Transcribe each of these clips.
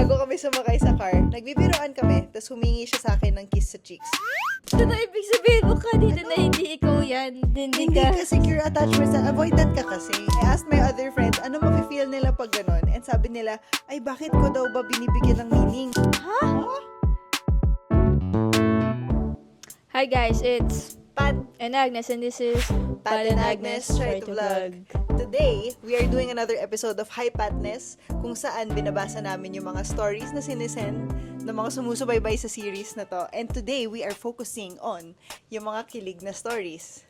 Bago kami sumakay sa car, nagbibiroan kami, tapos humingi siya sa akin ng kiss sa cheeks. Ito na ibig sabihin mo kanina na hindi ikaw yan. Hindi Hindi ka. ka secure attachment sa avoidant ka kasi. I asked my other friends, ano mafe-feel nila pag ganon? And sabi nila, ay bakit ko daw ba binibigyan ng meaning? Ha? Hi guys, it's Pat and Agnes and this is Pat and Agnes try to vlog. Today, we are doing another episode of Hi Patness, kung saan binabasa namin yung mga stories na sinisend ng mga sumusubaybay sa series na to. And today, we are focusing on yung mga kilig na stories.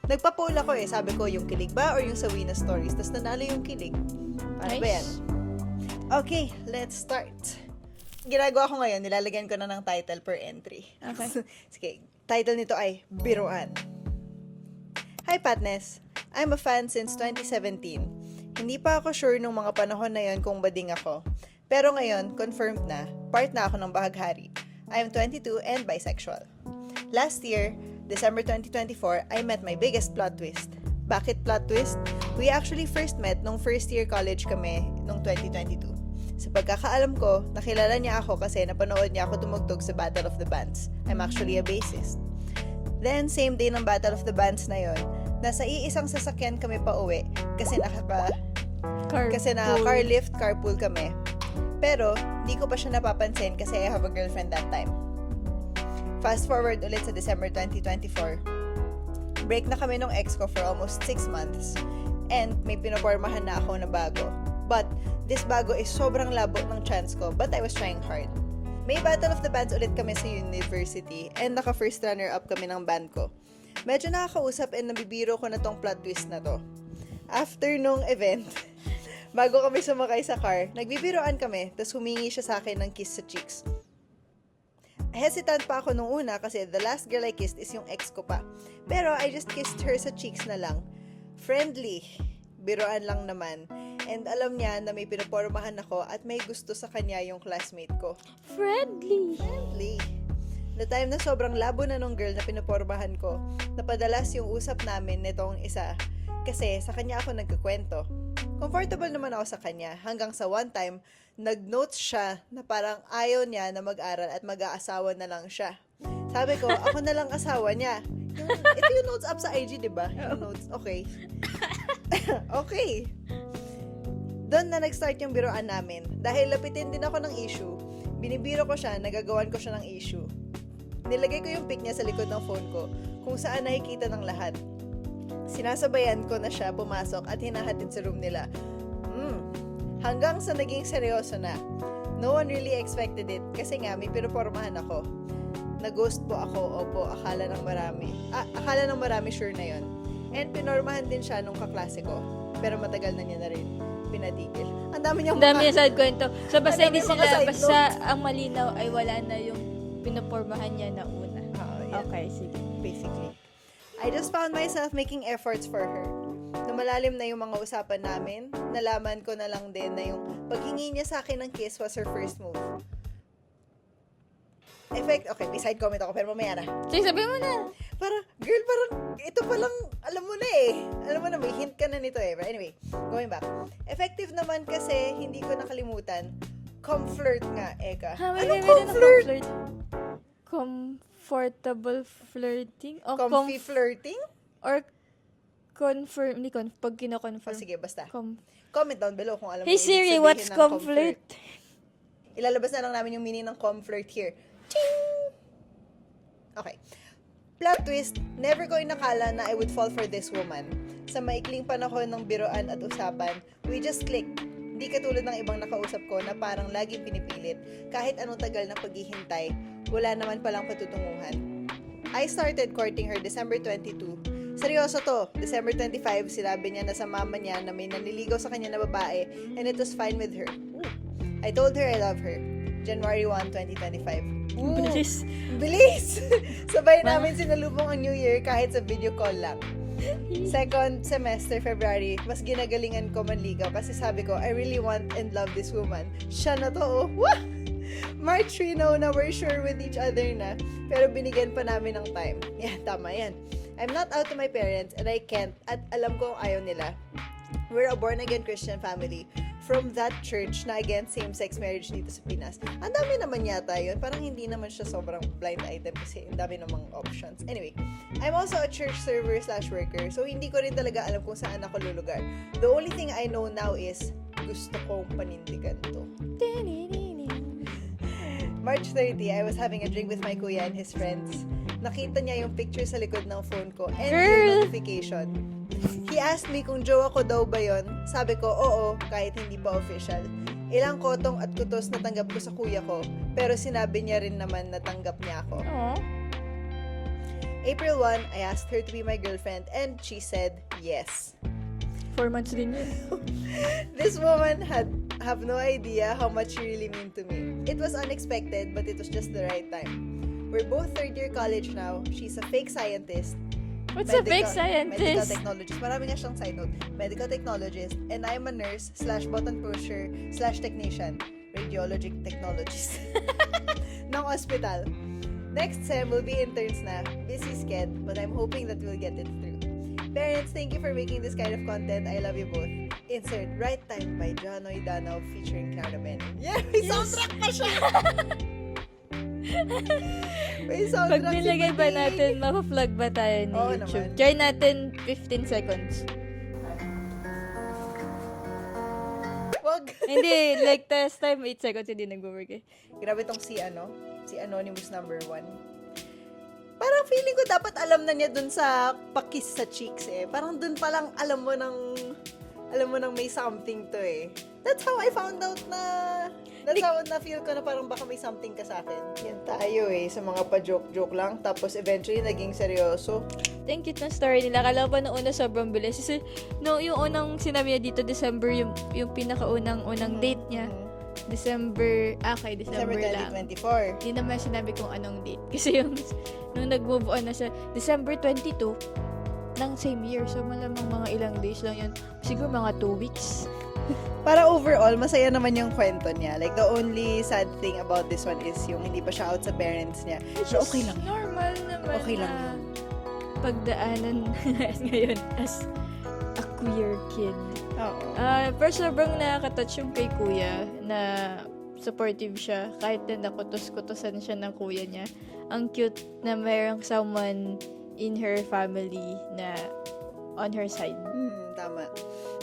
Nagpa-poll ako sabi ko yung kilig ba or yung sawi na stories, tapos nanalo yung kilig. Paano ba yan? Okay, let's start. Ginagawa ko ngayon, nilalagyan ko na ng title per entry. Okay. Sige, title nito ay Biruan. Hi Patness, I'm a fan since 2017. Hindi pa ako sure nung mga panahon na yon kung bading ako. Pero ngayon, confirmed na, part na ako ng bahaghari. I am 22 and bisexual. Last year, December 2024, I met my biggest plot twist. Bakit plot twist? We actually first met nung first year college kami nung 2022. Sa pagkakaalam ko, nakilala niya ako kasi napanood niya ako tumugtog sa Battle of the Bands. I'm actually a bassist. Then, same day ng Battle of the Bands na yon, nasa iisang sasakyan kami pa uwi kasi car lift, carpool kami. Pero, di ko pa siya napapansin kasi I have a girlfriend that time. Fast forward ulit sa December 2024. Break na kami nung ex ko for almost 6 months. And may pinopormahan na ako na bago. But, this bago is sobrang labo ng chance ko, but I was trying hard. May Battle of the Bands ulit kami sa university and naka-first runner-up kami ng band ko. Medyo nakakausap and nabibiro ko na tong plot twist na to. After nung event, bago kami sumakay sa car, nagbibiroan kami, tapos humingi siya sa akin ng kiss sa cheeks. Hesitant pa ako nung una kasi the last girl I kissed is yung ex ko pa. Pero I just kissed her sa cheeks na lang. Friendly. Biroan lang naman. And alam niya na may pinapormahan ako at may gusto sa kanya yung classmate ko. Friendly. The time na sobrang labo na nung girl na pinapormahan ko, napadalas yung usap namin nitong isa. Kasi sa kanya ako nagkukwento. Comfortable naman ako sa kanya hanggang sa one time, nag-notes siya na parang ayaw niya na mag-aral at mag-aasawa na lang siya. Sabi ko, ako na lang asawa niya. Ito yung notes up sa IG, diba? Yung notes, okay. Okay. Doon na nag-start yung biroan namin. Dahil lapitin din ako ng issue, binibiro ko siya, nagagawan ko siya ng issue. Nilagay ko yung pic niya sa likod ng phone ko, kung saan nakikita ng lahat. Sinasabayan ko na siya pumasok at hinahatid sa room nila. Hanggang sa naging seryoso na. No one really expected it, kasi nga may pinupormahan ako. Nag-ghost po ako, opo, akala ng marami sure na yon. And pinormahan din siya nung kaklase ko. Pero matagal na niya na rin pinatigil. Ang dami niyang Dami yung side kwento. So basta Ang dami hindi mga sila, side basta ang malinaw ay wala na yung pinapormahan niya na una. yeah. Okay, sige. Basically. I just found myself making efforts for her. Lumalalim na yung mga usapan namin, nalaman ko na lang din na yung paghingi niya sa akin ng kiss was her first move. Okay, may side comment ako, pero mamaya na. Sige, sabi mo na. Parang, girl, ito palang, alam mo na Alam mo na, may hint ka na nito But anyway, going back. Effective naman kasi, hindi ko nakalimutan, comflirt nga, Eka. Anong comflirt? Comfortable flirting? O Comfy flirting? or confirm, pag kino-confirm. Sige, basta. Comment down below kung alam mo Hey Siri, what's conflirt? Ilalabas na lang namin yung meaning ng comflirt here. Ching! Okay. Plot twist, never ko inakala na I would fall for this woman. Sa maikling panahon ng biroan at usapan, we just clicked. Hindi katulad ng ibang nakausap ko na parang laging pinipilit. Kahit anong tagal ng paghihintay, wala naman palang patutunguhan. I started courting her December 22. Seryoso to, December 25, sinabi niya na sa mama niya na may naniligaw sa kanya na babae and it was fine with her. I told her I love her. January 1, 2025. Bilis! Sabay namin sinalubong ang New Year kahit sa video call lang. Second semester, February, mas ginagalingan ko manligaw kasi sabi ko, I really want and love this woman. Siya na to, Wah! March, we know na we're sure with each other na, pero binigyan pa namin ng time. Tama yan. I'm not out to my parents and I can't, at alam ko ayaw nila. We're a born-again Christian family. from that church na against same-sex marriage dito sa Pinas. Ang dami naman yata yun. Parang hindi naman siya sobrang blind item kasi ang dami namang options. Anyway, I'm also a church server/worker, so hindi ko rin talaga alam kung saan ako lulugar. The only thing I know now is gusto kong panindigan to. March 30, I was having a drink with my kuya and his friends. Nakita niya yung picture sa likod ng phone ko and yung notification. He asked me kung jowa ko daw ba yun. Sabi ko, oo, kahit hindi pa official. Ilang kotong at kutos na tanggap ko sa kuya ko, pero sinabi niya rin naman na tanggap niya ako. Aww. April 1, I asked her to be my girlfriend and she said yes. 4 months din yun. This woman have no idea how much she really meant to me. It was unexpected, but it was just the right time. We're both third-year college now. She's a fake scientist. What's a fake Medical scientist? technologist. Marami nga siyang side note. Medical technologist. And I'm a nurse /button pusher /technician. Radiologic technologist. ng hospital. Next sem will be interns na. Busy sked, but I'm hoping that we'll get it through. Parents, thank you for making this kind of content. I love you both. Insert Right Time by Jonoy Danao featuring Clara Benin. Yeah, may soundtrack pa siya! May soundtrack Pag nilagay ba Pati. natin, mapa-flag ba tayo ni Oo YouTube? naman. Try natin 15 seconds. Wag! Hindi, like test time, 8 seconds, hindi nag-work eh. Grabe tong si Anonymous number 1. Parang feeling ko dapat alam na niya dun sa pakis sa cheeks eh. Parang dun pa lang alam mo nang may something to eh. That's how I found out that's how na-feel ko na parang baka may something ka sa akin. Yan tayo eh, sa mga pa-joke-joke lang. Tapos eventually naging seryoso. Thank you na story nila. Kala ko pa nung una sobrang bilis. Kasi yung unang sinabi niya dito, December, yung pinakaunang date niya. December December lang. 2024. Hindi naman sinabi kung anong date. Kasi nung nag-move on na siya, December 22 ng same year. So, malamang mga ilang days lang yun. Siguro mga 2 weeks. Para overall, masaya naman yung kwento niya. Like, the only sad thing about this one is yung hindi pa siya out sa parents niya. So, okay lang. Normal naman Okay lang na yun. pagdaanan ngayon as a queer kid. Oo. Pero sobrang nakaka-touch yung kay kuya na supportive siya kahit na nakutos-kutosan siya ng kuya niya. Ang cute na mayroong someone in her family na on her side. Tama.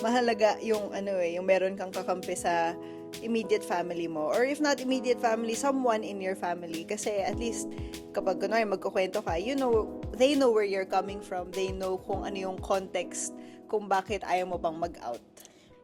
Mahalaga yung yung meron kang kakampi sa immediate family mo. Or if not immediate family, someone in your family. Kasi at least, kapag kunwari magkukwento ka, they know where you're coming from. They know kung ano yung context kung bakit ayaw mo bang mag-out.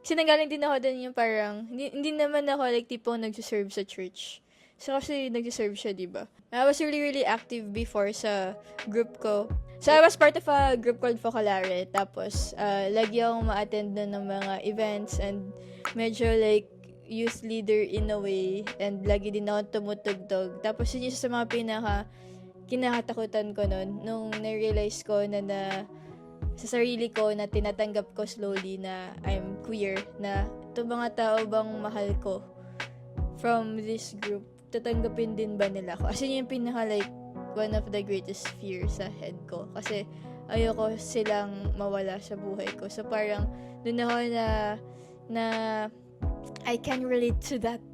Kasi nanggaling din ako dun yung parang, hindi naman ako like tipong nagsiserve sa church. So kasi nagsiserve siya, diba? I was really, really active before sa group ko. So I was part of a group called Focalare. Tapos, lagi akong ma-attend na ng mga events and medyo like youth leader in a way. And lagi din ako tumutugtog. Tapos yun yung sa mga kinakatakutan ko nun. Nung na-realize ko na sa sarili ko na tinatanggap ko slowly na I'm queer, na itong mga tao bang mahal ko from this group, tatanggapin din ba nila ako? As in, yung pinaka like one of the greatest fears sa head ko. Kasi ayoko silang mawala sa buhay ko. So parang dun ako na I can relate to that.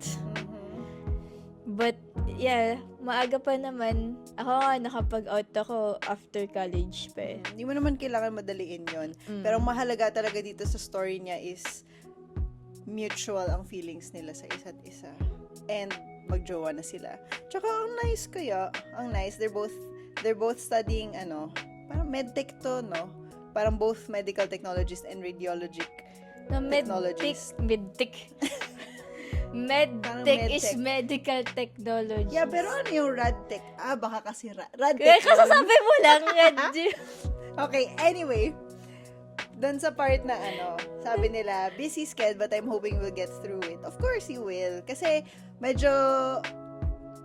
But yeah, maaga pa naman. Ako nga, nakapag-out ako after college pa eh. Hindi mo naman kailangan madaliin yon. Pero ang mahalaga talaga dito sa story niya is mutual ang feelings nila sa isa't isa. And magjowa na sila. Tsaka ang nice kaya. Ang nice. They're both studying parang medtech to, no? Parang both medical technologist and radiologic technologist. Medtech is medtech. medical technology. Yeah, pero ano yung radtech? Baka kasi Kaya radtech. kasasabi mo lang, Okay, anyway. Doon sa part na sabi nila, busy schedule but I'm hoping we'll get through it. Of course you will. Kasi medyo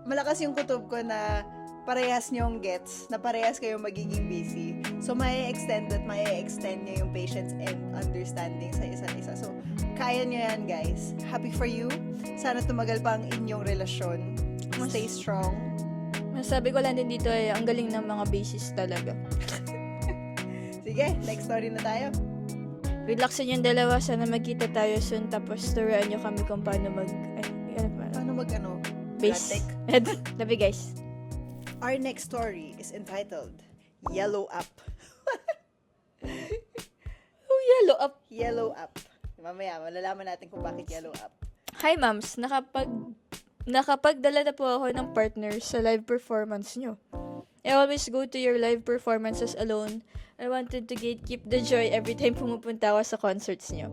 malakas yung kutob ko na parehas niyong gets, na parehas kayong magiging busy. So, may extend niyo yung patience and understanding sa isa't isa. So, kaya niyo yan, guys. Happy for you. Sana tumagal pa ang inyong relasyon. Stay strong. Masabi ko lang din dito ang galing ng mga basis talaga. Sige, next story na tayo. Good luck sa inyong dalawa. Sana magkita tayo soon. Tapos turuan nyo kami kung paano Paano base. Love you guys. Our next story is entitled Yellow Up. Oh, yellow up. Yellow Up. Mamaya, malalaman natin kung bakit Yellow Up. Hi, moms. Nakapagdala na po ako ng partner sa live performance nyo. I always go to your live performances alone. I wanted to gatekeep the joy every time pumupunta ako sa concerts nyo.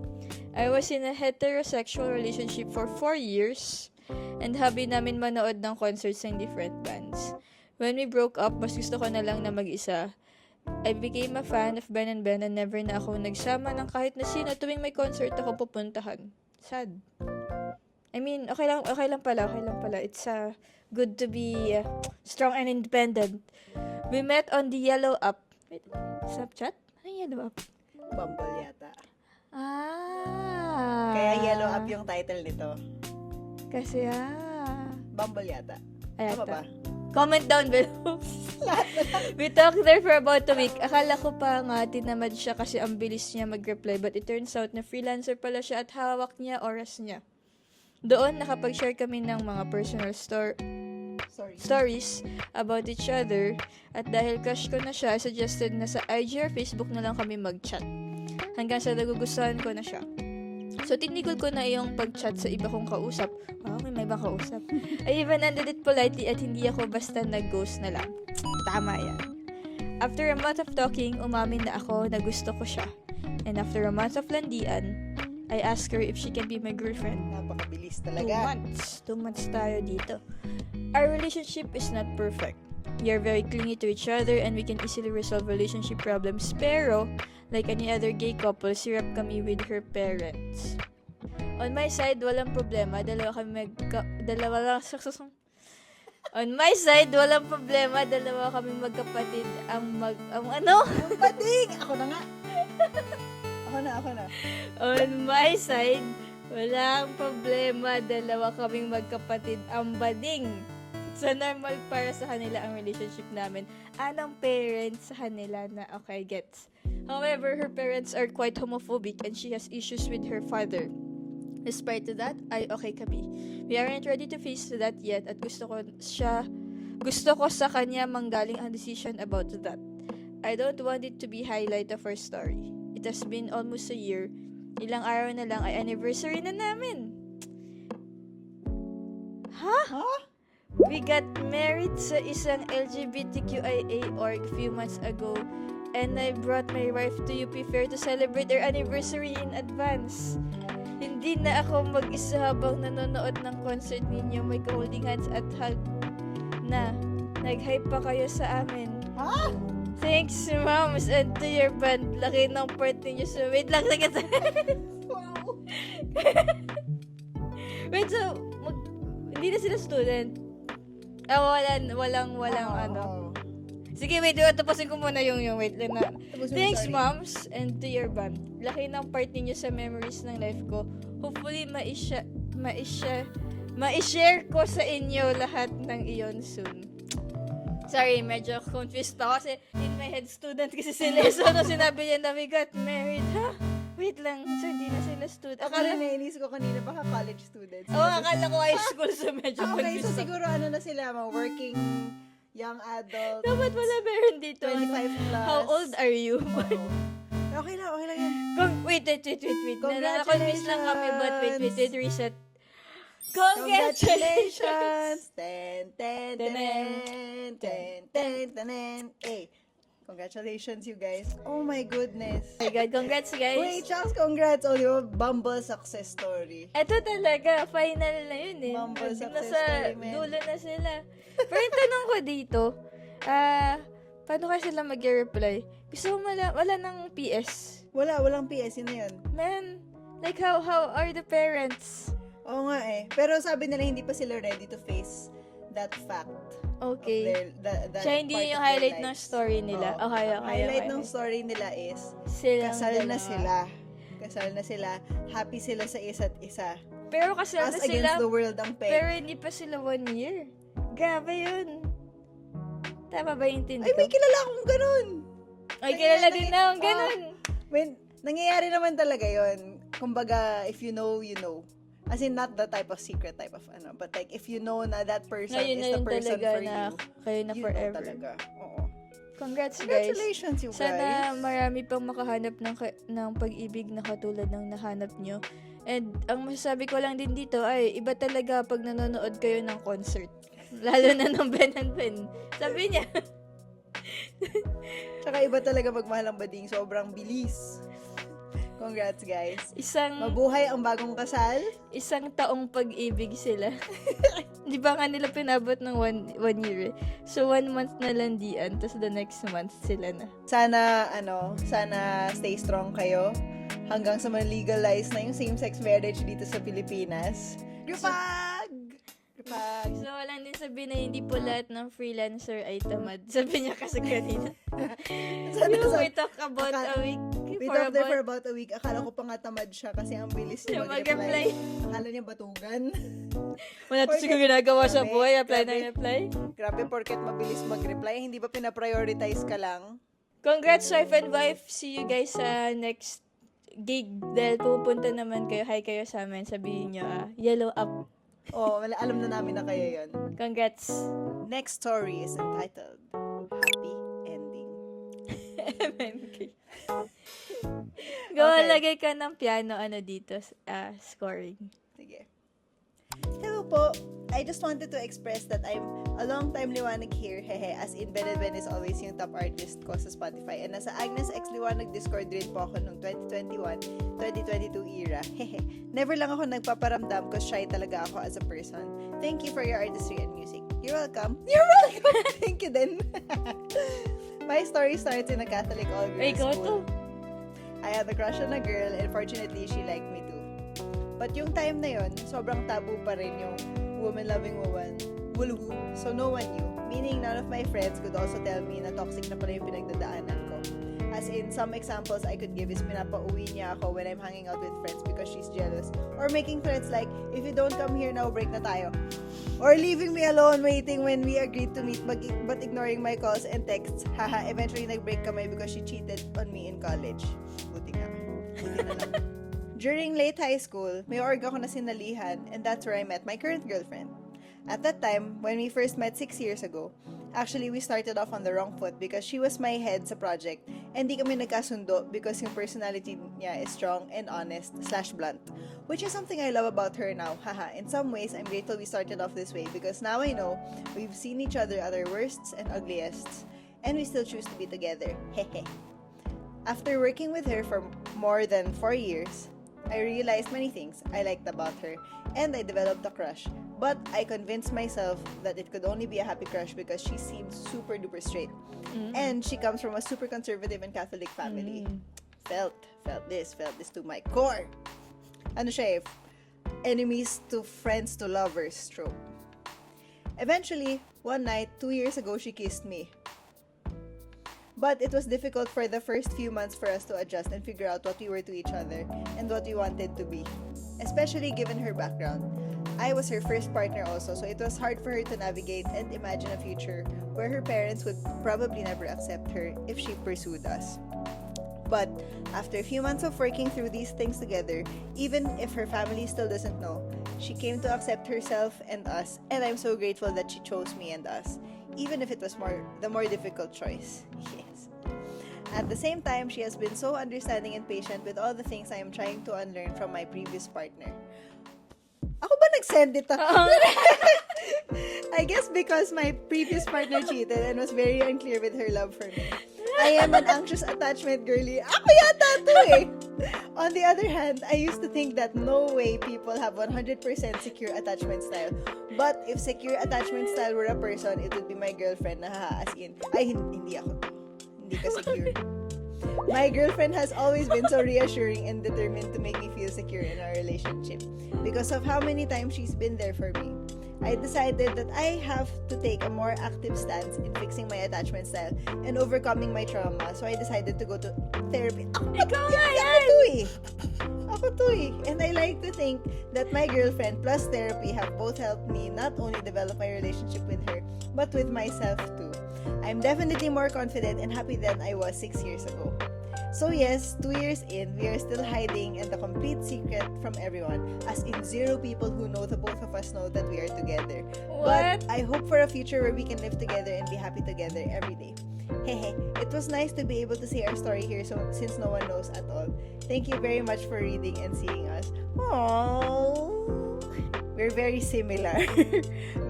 I was in a heterosexual relationship for 4 years and hobby namin manood ng concerts ng different bands. When we broke up, mas gusto ko na lang na mag-isa. I became a fan of Ben and Ben and never na ako nagsama ng kahit na sino tuwing may concert ako pupuntahan. Sad. I mean, okay lang pala. It's good to be strong and independent. We met on the Yellow App. Wait, Snapchat? Ano yung Yellow App? Bumble yata. Ah. Kaya Yellow Up yung title nito. Kasi Bumble yata. Ayata. Tama ba? Comment down below. We talked there for about a week. Akala ko pa nga tinamad siya kasi ang bilis niya mag-reply, but it turns out na freelancer pala siya at hawak niya oras niya. Doon, nakapag-share kami ng mga personal stories about each other. At dahil crush ko na siya, I suggested na sa IG or Facebook na lang kami mag-chat. Hanggang sa nagugustuhan ko na siya. So, tinigil ko na yung pag-chat sa iba kong kausap. Wow, may ibang kausap. I even ended it politely at hindi ako basta nag-ghost na lang. Tama yan. After a month of talking, umamin na ako na gusto ko siya. And after a month of landian, I asked her if she can be my girlfriend. Napakabilis 2 talaga. months. 2 months tayo dito. Our relationship is not perfect. We are very clingy to each other and we can easily resolve relationship problems. Pero, like any other gay couple, sirap kami with her parents. On my side, walang problema. On my side, walang problema. Dalawa kami magkapatid. Ang Bading! Ako na nga. Ako na. On my side, walang problema. Dalawa kaming magkapatid. Ang bading. So, normal para sa kanila ang relationship namin. Anong parents sa kanila na okay, gets. However, her parents are quite homophobic and she has issues with her father. Despite that, ay okay kami. We aren't ready to face that yet at gusto ko sa kanya manggaling ang decision about that. I don't want it to be highlight of our story. It has been almost a year. Ilang araw na lang ay anniversary na namin. Huh? We got married sa isang LGBTQIA org few months ago and I brought my wife to UP Fair to celebrate our anniversary in advance. Hindi na ako mag-isa habang nanonood ng concert ninyo. May holding hands at hug na. Nag-hype pa kayo sa amin. Ha? Thanks, moms, and to your band. Laki ng part ninyo sa... Wait lang, sakit. Wow. Wait, so, hindi na sila student? Walang ano. Sige, wait, tapusin ko muna yung wait lang na. Thanks, sorry. moms, and to your band. Laki ng part ninyo sa memories ng life ko. Hopefully, ma-share ko sa inyo lahat ng iyon soon. Sorry, medyo confused pa ako kasi in my head student kasi sila. So, no, sinabi niya na we got married, ha? Wait lang, so hindi na sila student. Akala nainis ko kanina, baka college students. Akala ko high school, so medyo Okay, so confused ako. siguro ano na sila, mga working young adult. Dapat wala meron dito. 25 plus. How old are you? Oo. Okay lang yan. Wait. Congratulations! Confused lang kami, but wait, reset. Congratulations! Ten. Hey, congratulations you guys. Oh my goodness. Oh my God, congrats guys. Wait, Charles, congrats. Oh, di ba? Bumble success story. Ito talaga, final na yun eh. Bumble success Nasa story, man. dulo na sila. Pero yung tanong ko dito, paano kaya sila mag-reply? Gusto mo wala ng PS. Walang PS, yun na yun. Man, like how are the parents? Oo nga eh. Pero sabi nila hindi pa sila ready to face that fact. Okay. That Siya hindi part yung of their highlight ng lives. story nila. Oo. Okay. Ang highlight ng story nila is kasal na sila. Happy sila sa isa't isa. Pero kasal As na sila. against the world ang peg. Pero hindi pa sila 1 year. Grabe yun. Tama ba yung intindi Ay, ko? may kilala akong ganun. Ay, kilala din na akong Oo. ganun. nangyayari naman talaga yon. Kumbaga, if you know, you know. As in, not the type of secret type of but like, if you know na that person Ngayon na is the yun person talaga for na you, kayo na you forever. know talaga. Oo. Congrats, guys. Congratulations, you Sana guys. marami pang makahanap ng pag-ibig na katulad ng nahanap nyo. And ang masasabi ko lang din dito ay iba talaga pag nanonood kayo ng concert. Lalo na ng Ben and Ben. Sabi niya. Tsaka iba talaga magmahal ang bading. Sobrang bilis. Congrats, guys. Mabuhay ang bagong kasal. Isang taong pag-ibig sila. Di ba nga nila pinabot ng one year eh. So, 1 month na landian, tapos the next month sila na. Sana stay strong kayo hanggang sa ma-legalize na yung same-sex marriage dito sa Pilipinas. Gripag! So, walang din sabihin na hindi po lahat ng freelancer ay tamad. Sabi niya kasi kanina. We talk about a week. We talked there for about a week. Akala ko pa nga tamad siya kasi ang bilis niya mag-reply. Akala niya batugan. Wala ito siguro ginagawa sa buhay. Apply na apply. Grabe, porket mabilis mag-reply. Hindi ba pinaprioritize ka lang? Congrats, wife and wife. See you guys sa next gig. Dahil pupunta naman kayo. Hi kayo sa amin. Sabihin nyo, yellow up. Alam na namin na kayo yun. Congrats. Next story is entitled Happy Ending. MMK. Gawa, lagay ka ng piano, dito, scoring. Sige. Hello po. I just wanted to express that I'm a long time Liwanag here, hehe, as in Ben and Ben is always yung top artist ko sa Spotify. And nasa Agnes X Liwanag Discord rin po ako nung 2021-2022 era, hehe. Never lang ako nagpaparamdam cause shy talaga ako as a person. Thank you for your artistry and music. You're welcome. You're welcome! Thank you din. My story starts in a Catholic all-girls school. I had a crush on a girl and fortunately, she liked me too. But yung time na yon, sobrang taboo pa rin yung woman-loving woman. Wulhu. So no one knew. Meaning, none of my friends could also tell me na toxic na pala yung pinagdadaanan ko. As in, some examples I could give is pinapauwi niya ako when I'm hanging out with friends because she's jealous. Or making threats like, if you don't come here now, break na tayo. Or leaving me alone waiting when we agreed to meet but ignoring my calls and texts. Haha, eventually nag-break kami because she cheated on me in college. Buti nga. Buti na lang. During late high school, may org ako na sinalihan and that's where I met my current girlfriend. At that time, when we first met 6 years ago, actually we started off on the wrong foot because she was my head sa project and di kami nagkasundo because yung personality niya is strong and honest / blunt. Which is something I love about her now. Haha, in some ways, I'm grateful we started off this way because now I know we've seen each other at our worsts and ugliest and we still choose to be together. Hehe. After working with her for more than 4 years, I realized many things I liked about her, and I developed a crush. But I convinced myself that it could only be a happy crush because she seemed super duper straight. And she comes from a super conservative and Catholic family. Felt this to my core. Ano siya enemies to friends to lovers trope. Eventually, one night, 2 years ago, she kissed me. But it was difficult for the first few months for us to adjust and figure out what we were to each other and what we wanted to be. Especially given her background. I was her first partner also, so it was hard for her to navigate and imagine a future where her parents would probably never accept her if she pursued us. But after a few months of working through these things together, even if her family still doesn't know, she came to accept herself and us, and I'm so grateful that she chose me and us, even if it was the more difficult choice. Yes. At the same time, she has been so understanding and patient with all the things I am trying to unlearn from my previous partner. Ako ba nag-send ito? I guess because my previous partner cheated and was very unclear with her love for me. I am an anxious attachment girly. Ako yata to eh! On the other hand, I used to think that no way people have 100% secure attachment style. But if secure attachment style were a person, it would be my girlfriend na as in, ay hindi ako to. Hindi ka secure. My girlfriend has always been so reassuring and determined to make me feel secure in our relationship because of how many times she's been there for me. I decided that I have to take a more active stance in fixing my attachment style and overcoming my trauma. So I decided to go to therapy. Ako to eh. And I like to think that my girlfriend plus therapy have both helped me not only develop my relationship with her, but with myself too. I'm definitely more confident and happy than I was 6 years ago. So yes, 2 years in, we are still hiding and the complete secret from everyone, as in 0 people who know the both of us know that we are together. But What? I hope for a future where we can live together and be happy together every day. Hehe, it was nice to be able to say our story here since no one knows at all. Thank you very much for reading and seeing us. Aww. We're very similar.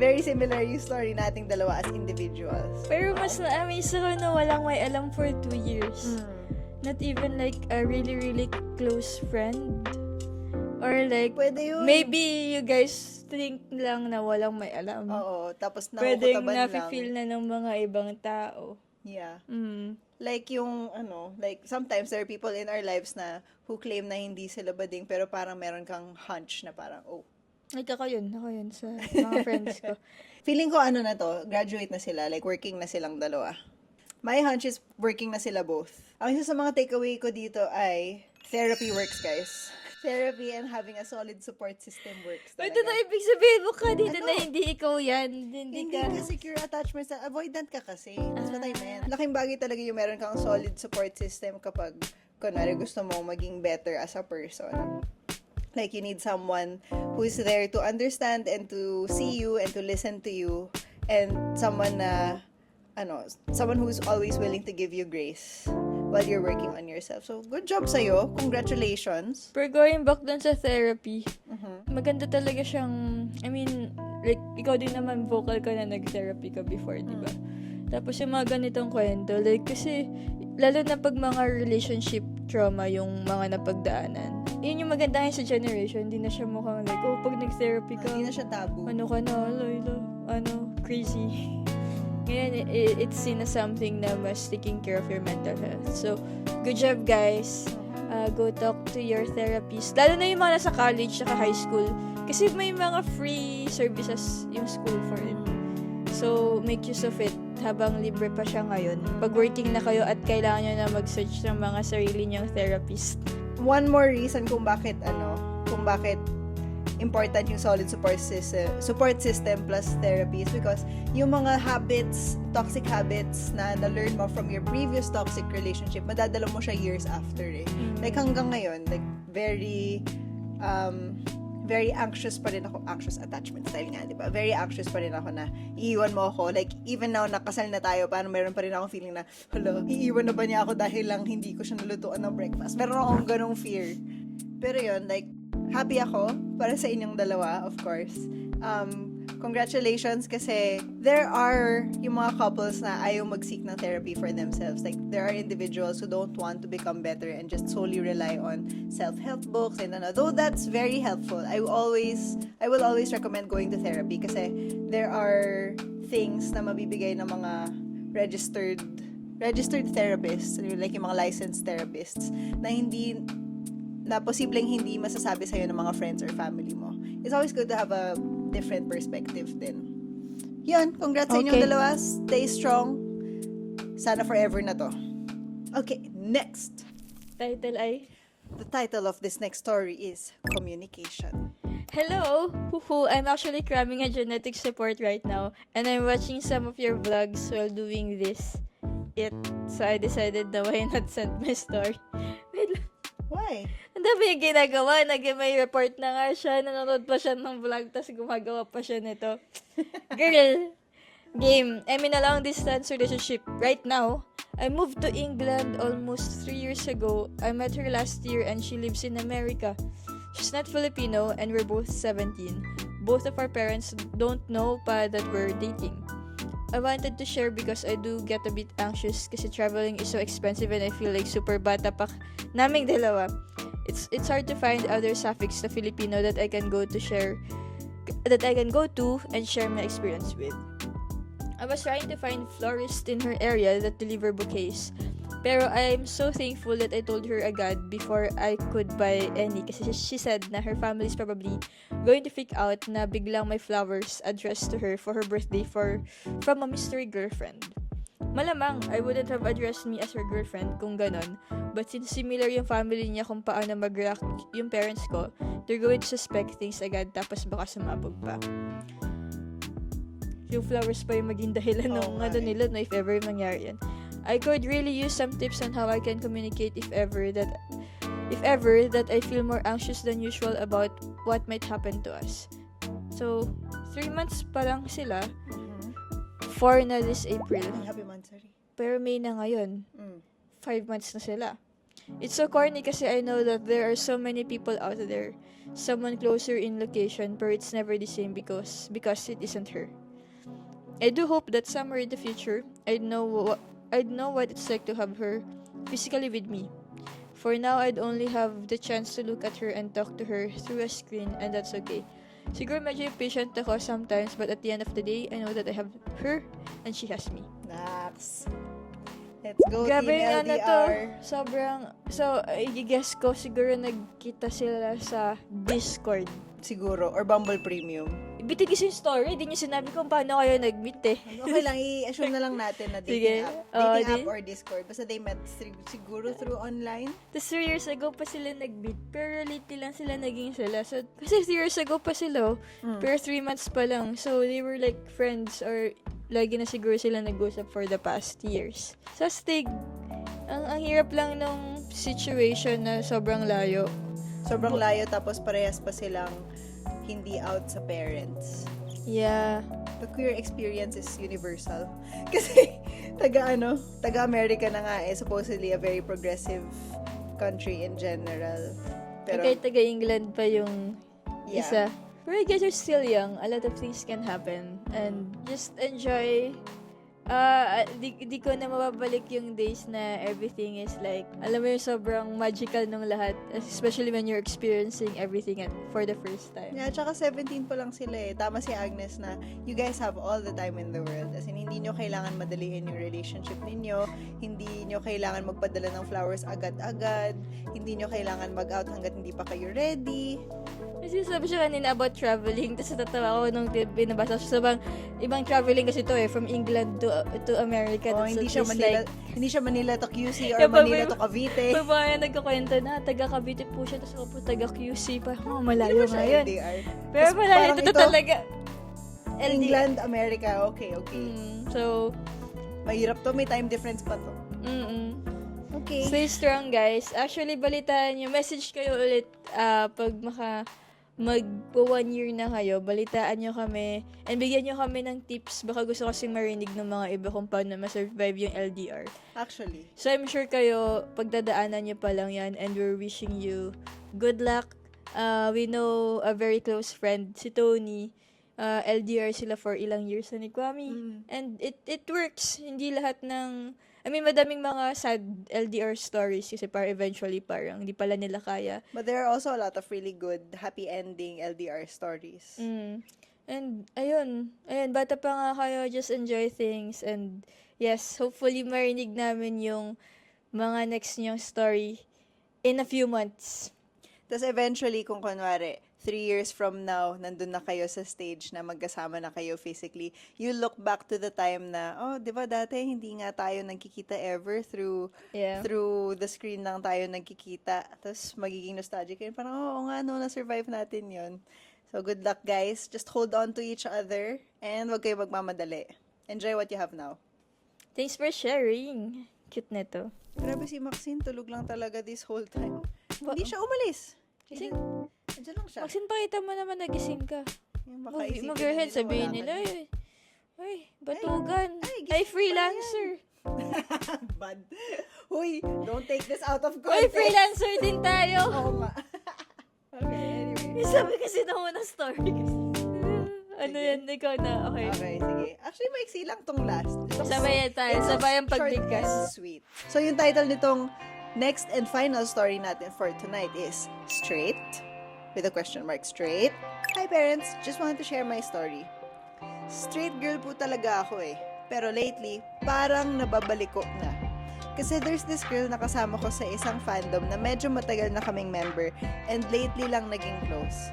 Very similar yung story nating dalawa as individuals. Pero mas na-amaze ako na walang may alam for 2 years. Not even like a really, really close friend. Or like, Pwede yun. maybe you guys think lang na walang may alam. Oo, tapos Pwedeng nakukutaban lang. nafe-feel na ng mga ibang tao. Yeah. Mm. Like yung, like sometimes there are people in our lives na who claim na hindi sila bading pero parang meron kang hunch na parang, oh. Like ako yun sa mga friends ko. Feeling ko na to, graduate na sila, like working na silang dalawa. My hunch is working na sila both. Ang isa sa mga takeaway ko dito ay therapy works, guys. Therapy and having a solid support system works Ito talaga. na ibig sabihin mo ka dito Ano? na hindi ikaw yan. Hindi Hindi ka. ka secure attachments. Avoidant ka kasi. That's what I meant. Laking bagay talaga yung meron kang solid support system kapag, kunwari, gusto mo maging better as a person. Like, you need someone who's there to understand and to see you and to listen to you. And someone na, someone who's always willing to give you grace while you're working on yourself. So, good job sa'yo. Congratulations. Pero going back dun sa therapy, Mhm. maganda talaga siyang, I mean, like, ikaw din naman vocal ka na nag-therapy ka before, di ba? Tapos yung mga ganitong kwento, like, kasi, lalo na pag mga relationship trauma yung mga napagdaanan. Yun yung maganda ngayon sa generation, hindi na siya mukhang like, oh, pag nag-therapy ka, Hindi na siya taboo. ano ka na, crazy. Ngayon, it's seen as something na mas taking care of your mental health. So, good job, guys. Go talk to your therapist. Lalo na yung mga nasa college, saka high school. Kasi may mga free services yung school for it. So, make use of it habang libre pa siya ngayon. Pag working na kayo at kailangan nyo na mag-search ng mga sarili nyong therapist. One more reason kung bakit important yung solid support system plus therapy is because yung mga habits, toxic habits na na-learn mo from your previous toxic relationship, madadala mo siya years after eh. Like hanggang ngayon, like very anxious pa rin ako, anxious attachment style nga, di ba? Very anxious pa rin ako na iiwan mo ako. Like, even now, nakasal na tayo, parang meron pa rin akong feeling na, hala, iiwan na ba niya ako dahil lang hindi ko siya nalutuan ng breakfast? Meron akong ganong fear. Pero yun, like, happy ako para sa inyong dalawa, of course. Congratulations kasi there are yung mga couples na ayaw mag-seek ng therapy for themselves. Like, there are individuals who don't want to become better and just solely rely on self-help books and though that's very helpful. I will always recommend going to therapy kasi there are things na mabibigay ng mga registered therapists, like yung mga licensed therapists na posibleng hindi masasabi sa'yo ng mga friends or family mo. It's always good to have a different perspective din. Yun, congrats sa inyong Okay. dalawa. Stay strong. Sana forever na to. Okay, next. Title ay, The title of this next story is Communication. hello! Huhu, I'm actually cramming a genetics report right now, and I'm watching some of your vlogs while doing this. So I decided na why not send my story. Wait lang. Why? Ang dami yung ginagawa. May report na nga siya. Nanonood pa siya ng vlog, tapos gumagawa pa siya nito. Girl, game. I'm in a long distance relationship right now. I moved to England almost 3 years ago. I met her last year and she lives in America. She's not Filipino and we're both 17. Both of our parents don't know pa that we're dating. I wanted to share because I do get a bit anxious kasi traveling is so expensive and I feel like super bata pa naming dalawa. It's hard to find other suffix na Filipino that I can go to and share my experience with. I was trying to find florists in her area that deliver bouquets. Pero I'm so thankful that I told her agad before I could buy any kasi she said na her family is probably going to freak out na biglang may flowers addressed to her for her birthday from a mystery girlfriend. Malamang, I wouldn't have addressed me as her girlfriend kung ganon, but since similar yung family niya kung paano mag-react yung parents ko, they're going to suspect things agad tapos baka sumabog pa. Yung flowers pa yung maging dahilan ng nga nila, no, if ever mangyari yan. I could really use some tips on how I can communicate if ever that I feel more anxious than usual about what might happen to us. So, 3 months pa lang sila. 4 na this April. Happy monthsary. Pero May na ngayon. Mm. 5 months na sila. It's so corny kasi I know that there are so many people out there. Someone closer in location, but it's never the same because it isn't her. I do hope that somewhere in the future, I'd know what it's like to have her physically with me. For now, I'd only have the chance to look at her and talk to her through a screen, and that's okay. Siguro medyo impatient ako sometimes, but at the end of the day, I know that I have her and she has me. Nax. Let's go, Grabe Team yung ano to. LDR. So, i-guess ko, siguro nagkita sila sa Discord. Siguro. Or Bumble Premium. Bitin kasi yung story, di nyo sinabi kung paano kayo nag-meet eh. Okay lang, i-assume na lang natin na Sige. dating app or Discord. Basta they met siguro through online. Tapos 3 years ago pa sila nag-meet, pero lately lang sila naging sila. So, kasi 3 years ago pa sila, pero 3 months pa lang. So, they were like friends or lagi na siguro sila nag-usap for the past years. Sa Stig, ang hirap lang nung situation na sobrang layo. Sobrang layo tapos parehas pa silang hindi out sa parents. Yeah. The queer experience is universal. Kasi taga-America na nga supposedly a very progressive country in general. Pero Kahit taga-England pa yung yeah. isa. Pero I guess you're still young. A lot of things can happen. And just enjoy. Di ko na mababalik yung days na everything is like, alam mo yung sobrang magical nung lahat. Especially when you're experiencing everything for the first time. Yeah, tsaka 17 pa lang sila eh. Tama si Agnes na you guys have all the time in the world. As in, hindi nyo kailangan madaliin yung relationship ninyo. Hindi nyo kailangan magpadala ng flowers agad-agad. Hindi nyo kailangan mag-out hanggat hindi pa kayo ready. Kasi sabi siya kanina about traveling, tapos natatawa ko nung binabasa ko sa ibang traveling kasi to from England to America. Oh, That's hindi siya at least Manila, like, hindi siya Manila to QC or Yeah, Manila may- to Cavite. may mga nagkakwento na, taga Cavite po siya, tapos ako po taga QC pa. Oh, Hindi malayo ba siya nga yun. LDR? Pero Tas malayo, parang ito talaga. England, America, okay. So, Mahirap to, may time difference pa to. Okay. stay strong guys. Actually, balitaan nyo, message kayo ulit pag mag 1 year na kayo, balitaan nyo kami and bigyan nyo kami ng tips. Baka gusto kasing marinig ng mga iba kung paano ma-survive yung LDR. Actually. So, I'm sure kayo, pagdadaanan nyo pa lang yan and we're wishing you good luck. We know a very close friend, si Tony. LDR sila for ilang years na ni Kwame. And it works. Hindi lahat ng... madaming mga sad LDR stories kasi eventually parang hindi pala nila kaya. But there are also a lot of really good, happy ending LDR stories. And, ayun, bata pa nga kayo, just enjoy things. And, yes, hopefully marinig namin yung mga next niyong story in a few months. Tapos eventually, kung kunwari, 3 years from now, nandun na kayo sa stage na magkasama na kayo physically, you look back to the time na, di ba dati hindi nga tayo nagkikita ever through the screen lang tayo nagkikita. Tapos magiging nostalgic kayo. Parang, oo nga, no, na-survive natin yon. So, good luck, guys. Just hold on to each other and wag kayo magmamadali. Enjoy what you have now. Thanks for sharing. Cute nito. Grabe si Maxine, tulog lang talaga this whole time. Hindi siya umalis. Gising. Andiyan lang siya. Maxine, pakita mo naman nagising ka. Yung baka isipin Move your head, nila sabihin wala nila, ka na. ay, batugan. gising Ay, pa freelancer. Bad. Huy, don't take this out of Ay, context. freelancer din tayo. Oo nga. Okay, anyway. Sabi kasi na unang story kasi. Ano Sige. yan, ikaw na, okay. Okay, sige. Actually, maiksi lang tong last. Sabayan tayo, It's sabayang short pagbigkas. and sweet. So, yung title nitong next and final story natin for tonight is Straight, with a question mark, straight. Hi parents, just wanted to share my story. Straight girl po talaga ako eh. Pero lately, parang nababaliko na. Kasi there's this girl na kasama ko sa isang fandom na medyo matagal na kaming member and lately lang naging close.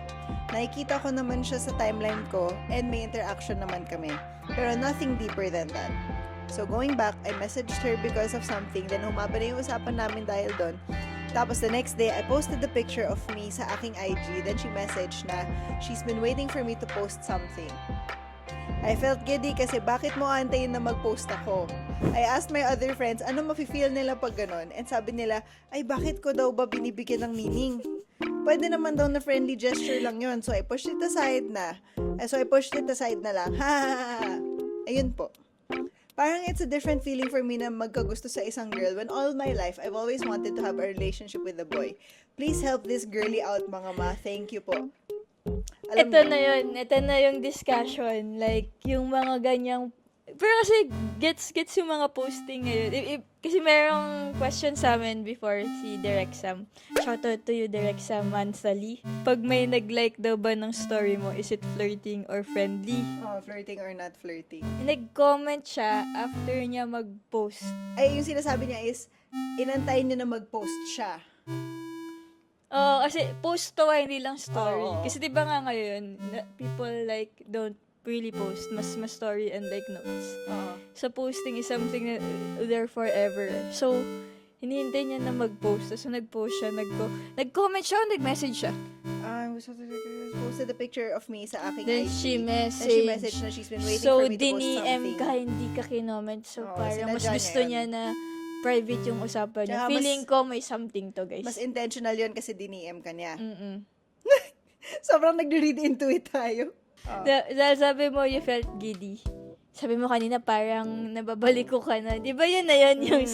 Nakikita ko naman siya sa timeline ko and may interaction naman kami. Pero nothing deeper than that. So going back, I messaged her because of something, then humaba na yung usapan namin dahil doon. Tapos the next day, I posted the picture of me sa aking IG, then she messaged na she's been waiting for me to post something. I felt giddy kasi bakit mo aantayin na mag-post ako? I asked my other friends ano mafe-feel nila pag ganon and sabi nila, ay bakit ko daw ba binibigyan ng meaning? Pwede naman daw na friendly gesture lang yon. So I pushed it aside na. Lang. Ha! Ayun po. Parang it's a different feeling for me na magkagusto sa isang girl when all my life I've always wanted to have a relationship with a boy. Please help this girly out mga ma. Thank you po. Alam Ito mo, na yun. Ito na yung discussion. Like, yung mga ganyang... Pero kasi, gets yung mga posting ngayon. Kasi merong question sa amin before si Direk Sam. Shoutout to you, Direk Sam Mansali. Pag may nag-like daw ba ng story mo, is it flirting or friendly? flirting or not flirting. Nag-comment siya after niya mag-post. Ay, yung sinasabi niya is, inantayin niya na mag-post siya. Oo, kasi post to hindi lang story. Oo. Kasi 'di ba nga ngayon, people like don't really post, mas story and like notes. So posting is something na there forever. So hinihintay niya na mag-post. So nag-post siya, nag-comment siya, nag-message siya. I was posted a picture of me sa aking Then IG. she Then she messaged. messaged na she's been waiting So for me to post diniem something. ka, hindi ka kinoment. So Oo, parang mas sinadya gusto niya niya na private yung usapan niya. Tsaka Feeling ko may something to, guys. Mas intentional yon kasi diniem ka niya. Mm-mm. Sobrang nag-read into it tayo. Dahil sabi mo, you felt giddy. Sabi mo kanina, parang nababaliko ka na. Di ba yun na yun yung...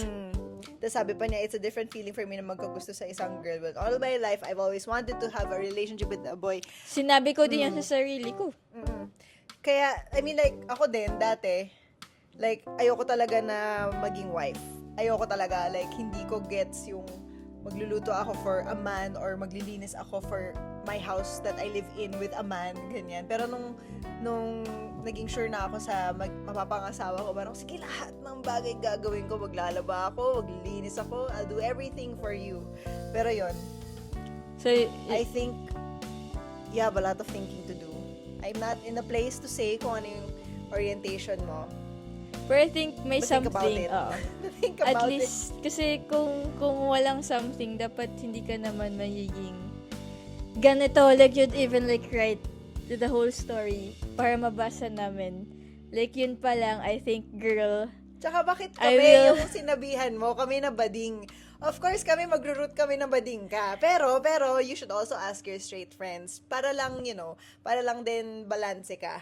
Tapos sabi pa niya, it's a different feeling for me na magkagusto sa isang girl. But all my life, I've always wanted to have a relationship with a boy. Sinabi ko din yan sa sarili ko. Kaya, I mean like, ako din, dati, like, ayoko talaga na maging wife. Ayoko talaga, like, hindi ko gets yung magluluto ako for a man or maglilinis ako for my house that I live in with a man, ganyan. Pero nung naging sure na ako sa mapapangasawa ko, parang, sige, lahat ng bagay gagawin ko, maglalaba ako, maglilinis ako, I'll do everything for you. Pero yon, So, I think you have a lot of thinking to do. I'm not in a place to say kung ano yung orientation mo. pero I think may But think something. about it. Oo. Think At about it. least, kasi kung walang something, dapat hindi ka naman magiging ganito. Like, you'd even like write the whole story para mabasa namin. Like, yun pa lang, I think, girl, Tsaka bakit I kami will- yung sinabihan mo, kami na bading. Of course, kami magro-root kami na bading ka. Pero, you should also ask your straight friends. Para lang, para lang din balanse ka.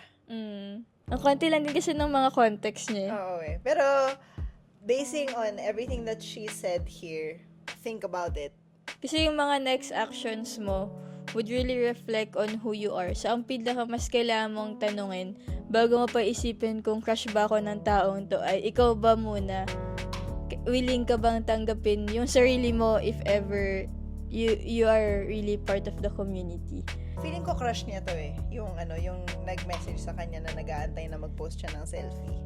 ang konti lang din kasi ng mga context niya. Oo eh. Pero, basing on everything that she said here, think about it. Kasi yung mga next actions mo would really reflect on who you are. So, ang pinaka mas kailangan mong tanungin bago mo pa isipin kung crush ba ako ng taong to ay ikaw ba muna willing ka bang tanggapin yung sarili mo if ever you are really part of the community. Feeling ko crush niya to eh. Yung nag-message sa kanya na nag-aantay na mag-post siya ng selfie.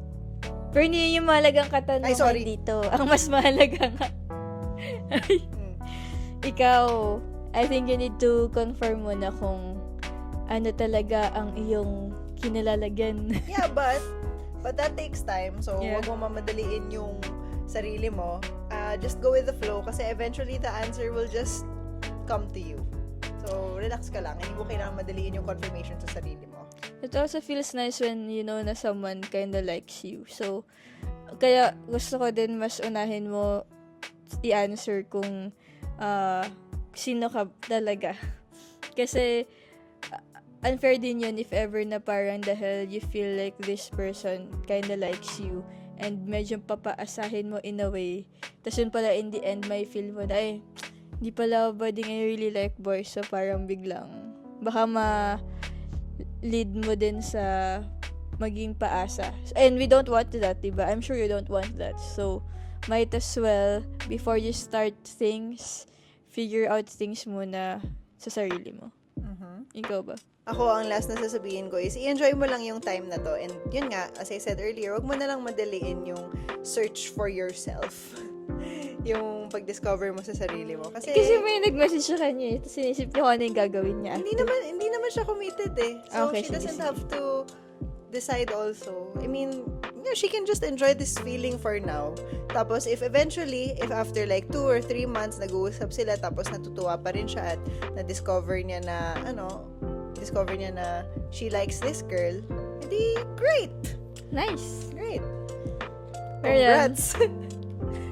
Pero hindi yung mahalagang katanungan Ay, sorry. dito. Ang mas mahalaga nga. Ikaw, I think you need to confirm mo na kung ano talaga ang iyong kinalalagyan. Yeah, but that takes time. So, Yeah. wag mo mamadaliin yung sarili mo. Just go with the flow kasi eventually the answer will just come to you. So, relax ka lang. Hindi mo kailangan madaliin yung confirmation sa sarili mo. It also feels nice when you know na someone kinda likes you. So, kaya gusto ko din mas unahin mo i-answer kung sino ka talaga. Kasi, unfair din yun if ever na parang dahil you feel like this person kinda likes you and medyo papaasahin mo in a way. Tapos yun pala in the end, may feel mo na, ay, hindi pala ba din I really like boys. So, parang biglang, baka lead mo din sa maging paasa. And we don't want that, diba? I'm sure you don't want that. So, might as well, before you start things, figure out things muna sa sarili mo. Ikaw ba? Ako, ang last na sasabihin ko is, i-enjoy mo lang yung time na to. And yun nga, as I said earlier, wag mo na lang madaliin yung search for yourself. Yung pag-discover mo sa sarili mo. Kasi may nag-message sa kanya tapos sinisip niya kung ano yung gagawin niya. hindi naman siya committed eh. So, Okay, she sige, doesn't sige. have to decide also. I mean, she can just enjoy this feeling for now. Tapos, if after like 2 or 3 months, nag-uusap sila, tapos natutuwa pa rin siya at na-discover niya na, she likes this girl, Di, great! Nice. Great. Pero yan. Congrats!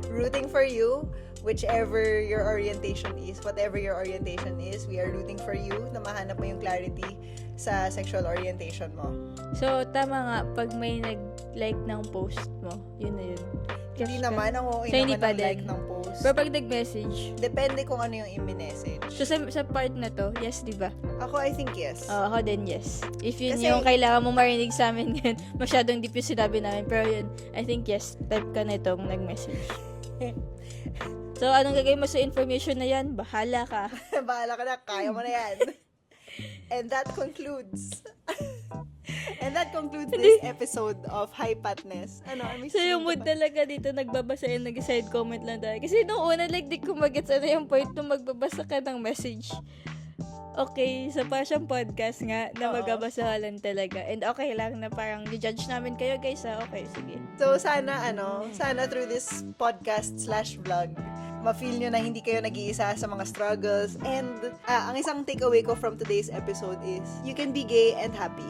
Rooting for you, whichever your orientation is, whatever your orientation is, we are rooting for you na mahanap mo yung clarity sa sexual orientation mo. So, tama nga, pag may nag-like ng post mo, yun na yun. Hindi Crush ka. naman, ang okay So, hindi naman pa ng din. like ng post. Pero pag nag-message, Depende kung ano yung i-message. so sa part na to, yes, di ba? Ako, I think yes. Ako din, yes. If yun Kasi- yung kailangan mo marinig sa amin ngayon, masyadong deep yung sinabi namin. Pero yun, I think yes, type ka na itong nag-message. So, anong gagawin mo sa information na yan? Bahala ka. Bahala ka na, kaya mo na yan. And that concludes this episode of Hypatness. Ano, may So, yung sasabihin mood ka pa? talaga dito, nagbabasa yun, nag-side comment lang tayo. Kasi nung una, like, di ko magets ano yung point nung magbabasa ka ng message. Okay, so pa siyang podcast nga na Oo. magbabasahan lang talaga. And okay lang na parang i-judge namin kayo, guys, okay, sige. So, sana through this podcast/vlog, ma-feel nyo na hindi kayo nag-iisa sa mga struggles. And, ang isang takeaway ko from today's episode is, you can be gay and happy.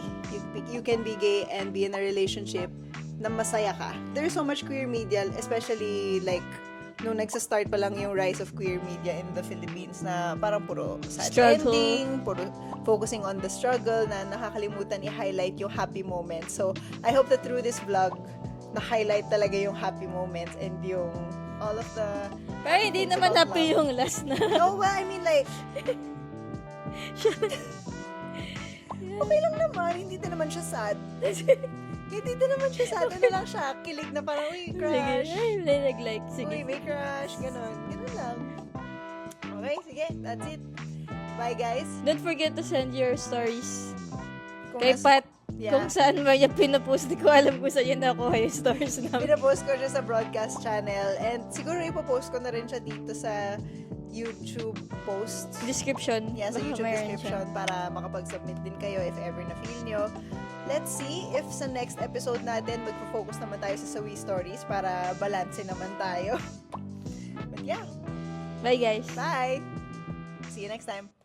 You can be gay and be in a relationship na masaya ka. There's so much queer media, especially like, nung nagsa-start pa lang yung rise of queer media in the Philippines na parang puro sad Struggle. ending, puro focusing on the struggle na nakakalimutan i-highlight yung happy moments. So, I hope that through this vlog, na-highlight talaga yung happy moments and yung all of the... Pero hindi things naman about happy love. yung last na. No, well, I mean like, okay lang naman, hindi din naman siya sad. Hindi din naman siya sad, ano lang siya, kilig na parang, uy, Sige, crush. ay, nag-like, Uy, sige. may crush, ganun. Ganun lang. Okay, sige, that's it. Bye, guys. Don't forget to send your stories Kung kay nas- Pat. Yeah. Kung saan mo niya pinapost, di ko alam kung saan yun nakuha yung stories namin. Pinapost ko siya sa broadcast channel and siguro ipopost ko na rin siya dito sa YouTube posts. Description. Yeah, sa Baka YouTube mayroon description para makapag-submit din kayo if ever na-feel nyo. Let's see if sa next episode natin magpo-focus naman tayo sa Sawi Stories para balanse naman tayo. But yeah, Bye, guys. bye! See you next time.